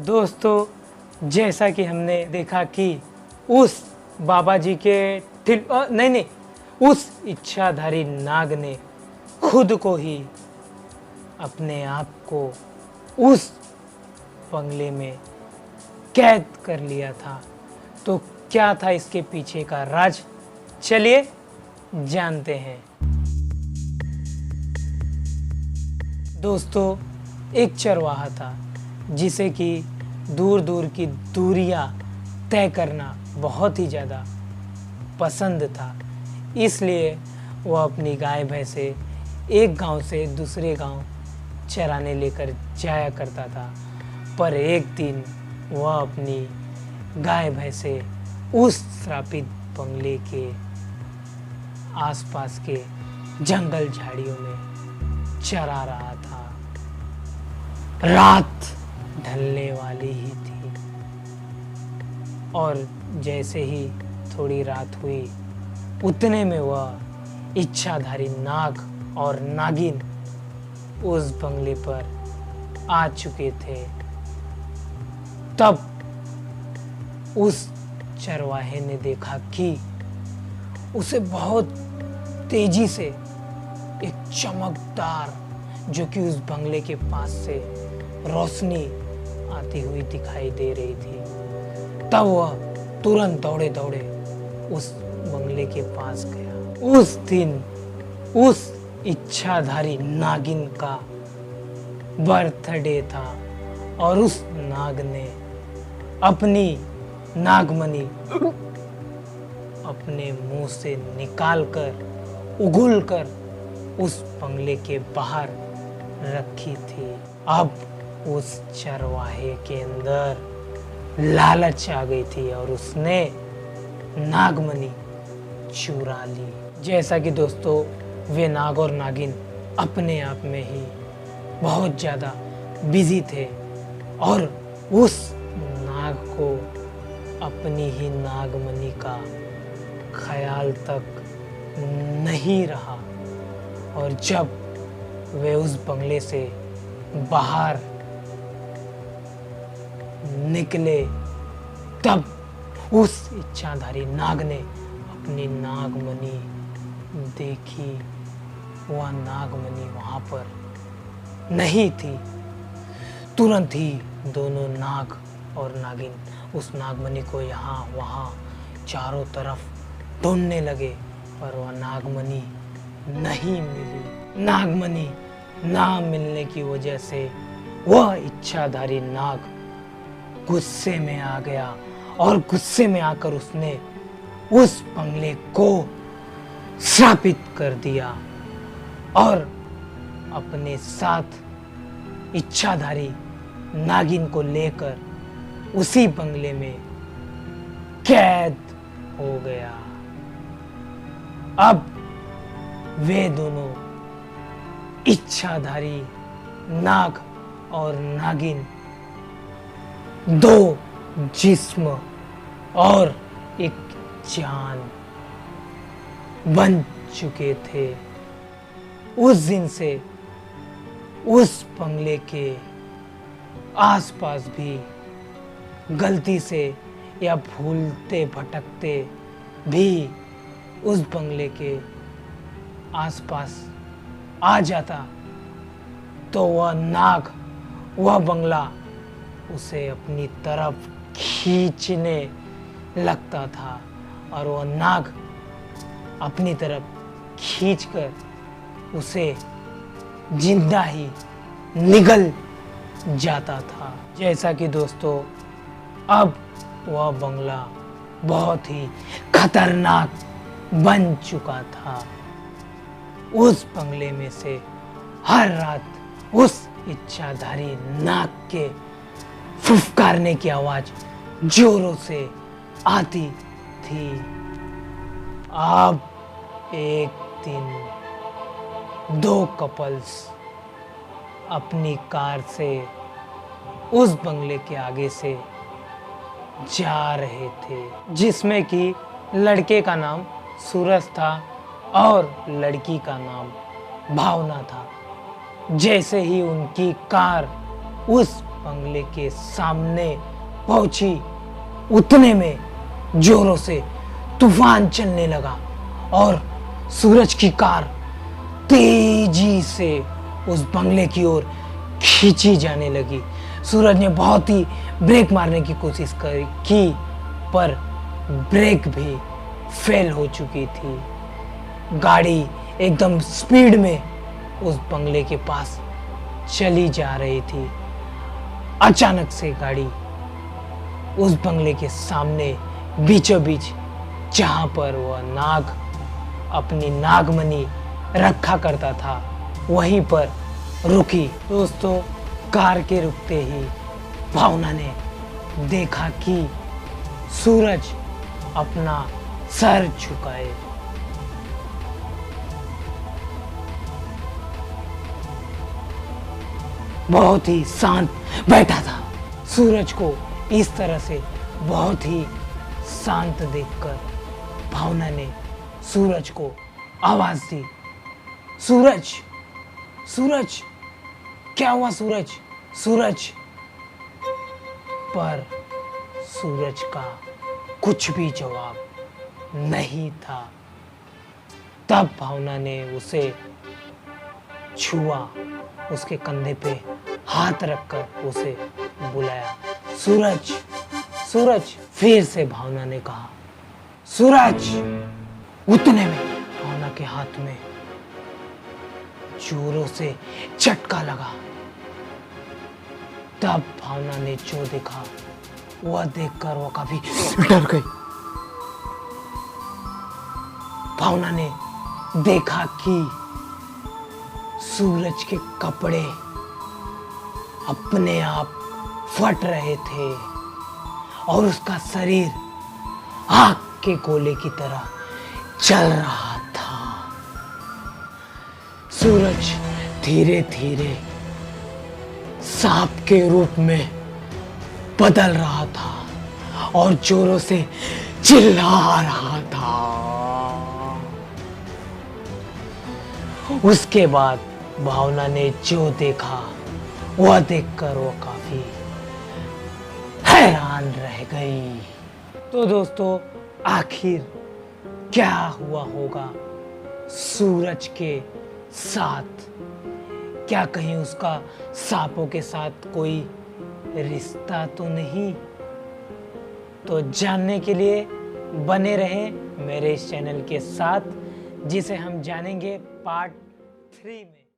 दोस्तों, जैसा कि हमने देखा कि उस बाबा जी के नहीं, उस इच्छाधारी नाग ने खुद को ही अपने आप को उस बंगले में कैद कर लिया था। तो क्या था इसके पीछे का राज, चलिए जानते हैं। दोस्तों, एक चरवाहा था जिसे कि दूर दूर की दूरियां तय करना बहुत ही ज़्यादा पसंद था। इसलिए वह अपनी गाय भैंसे एक गांव से दूसरे गांव चराने लेकर जाया करता था। पर एक दिन वह अपनी गाय भैंसे उस श्रापित बंगले के आसपास के जंगल झाड़ियों में चरा रहा था। रात ढलने वाली ही थी और जैसे ही थोड़ी रात हुई उतने में वह इच्छाधारी नाग और नागिन उस बंगले पर आ चुके थे। तब उस चरवाहे ने देखा कि उसे बहुत तेजी से एक चमकदार, जो कि उस बंगले के पास से रोशनी आती हुई दिखाई दे रही थी। तब वह तुरंत दौड़े दौड़े उस बंगले के पास गया। उस दिन उस इच्छाधारी नागिन का बर्थडे था और उस नाग ने अपनी नागमणि अपने मुंह से निकालकर उगलकर उस बंगले के बाहर रखी थी। अब उस चरवाहे के अंदर लालच आ गई थी और उसने नागमणि चुरा ली। जैसा कि दोस्तों, वे नाग और नागिन अपने आप में ही बहुत ज़्यादा बिजी थे और उस नाग को अपनी ही नागमणि का ख्याल तक नहीं रहा। और जब वे उस बंगले से बाहर निकले तब उस इच्छाधारी नाग ने अपनी नागमणि देखी। वह नागमणि वहां पर नहीं थी। तुरंत ही दोनों नाग और नागिन उस नागमणि को यहाँ वहाँ चारों तरफ ढूंढने लगे, पर वह नागमणि नहीं मिली। नागमणि ना मिलने की वजह से वह इच्छाधारी नाग गुस्से में आ गया और गुस्से में आकर उसने उस बंगले को श्रापित कर दिया और अपने साथ इच्छाधारी नागिन को लेकर उसी बंगले में कैद हो गया। अब वे दोनों इच्छाधारी नाग और नागिन दो जिस्म और एक जान बन चुके थे। उस दिन से उस बंगले के आसपास भी गलती से या भूलते भटकते भी उस बंगले के आसपास आ जाता तो वह नाग, वह बंगला उसे अपनी तरफ खींचने लगता था और वह नाग अपनी तरफ खींचकर उसे जिंदा ही निगल जाता था। जैसा कि दोस्तों, अब वह बंगला बहुत ही खतरनाक बन चुका था। उस बंगले में से हर रात उस इच्छाधारी नाग के फुफकारने की आवाज जोरों से आती थी। अब एक दिन दो कपल्स अपनी कार से उस बंगले के आगे से जा रहे थे, जिसमें कि लड़के का नाम सूरज था और लड़की का नाम भावना था। जैसे ही उनकी कार उस बंगले के सामने पहुंची उतने में जोरों से तूफान चलने लगा और सूरज की कार तेजी से उस बंगले की ओर खींची जाने लगी। सूरज ने बहुत ही ब्रेक मारने की कोशिश की पर ब्रेक भी फेल हो चुकी थी। गाड़ी एकदम स्पीड में उस बंगले के पास चली जा रही थी। अचानक से गाड़ी उस बंगले के सामने बीचों बीच जहां पर वह नाग अपनी नागमणि रखा करता था वहीं पर रुकी। दोस्तों, कार के रुकते ही भावना ने देखा कि सूरज अपना सर झुकाए बहुत ही शांत बैठा था। सूरज को इस तरह से बहुत ही शांत देखकर भावना ने सूरज को आवाज दी, सूरज, सूरज, क्या हुआ सूरज, सूरज। पर सूरज का कुछ भी जवाब नहीं था। तब भावना ने उसे छुआ, उसके कंधे पे हाथ रखकर उसे बुलाया, सूरज, सूरज। फिर से भावना ने कहा, सूरज। उतने में भावना के हाथ में जोरों से झटका लगा। तब भावना ने जो देखा वह देखकर वो काफी डर गई। भावना ने देखा कि सूरज के कपड़े अपने आप फट रहे थे और उसका शरीर आग के गोले की तरह चल रहा था। सूरज धीरे धीरे सांप के रूप में बदल रहा था और जोरों से चिल्ला रहा था। उसके बाद भावना ने जो देखा वह देखकर वो काफी हैरान रह गई। तो दोस्तों, आखिर क्या हुआ होगा सूरज के साथ? क्या कहीं उसका सांपों के साथ कोई रिश्ता तो नहीं? तो जानने के लिए बने रहें मेरे इस चैनल के साथ, जिसे हम जानेंगे पार्ट 3 में।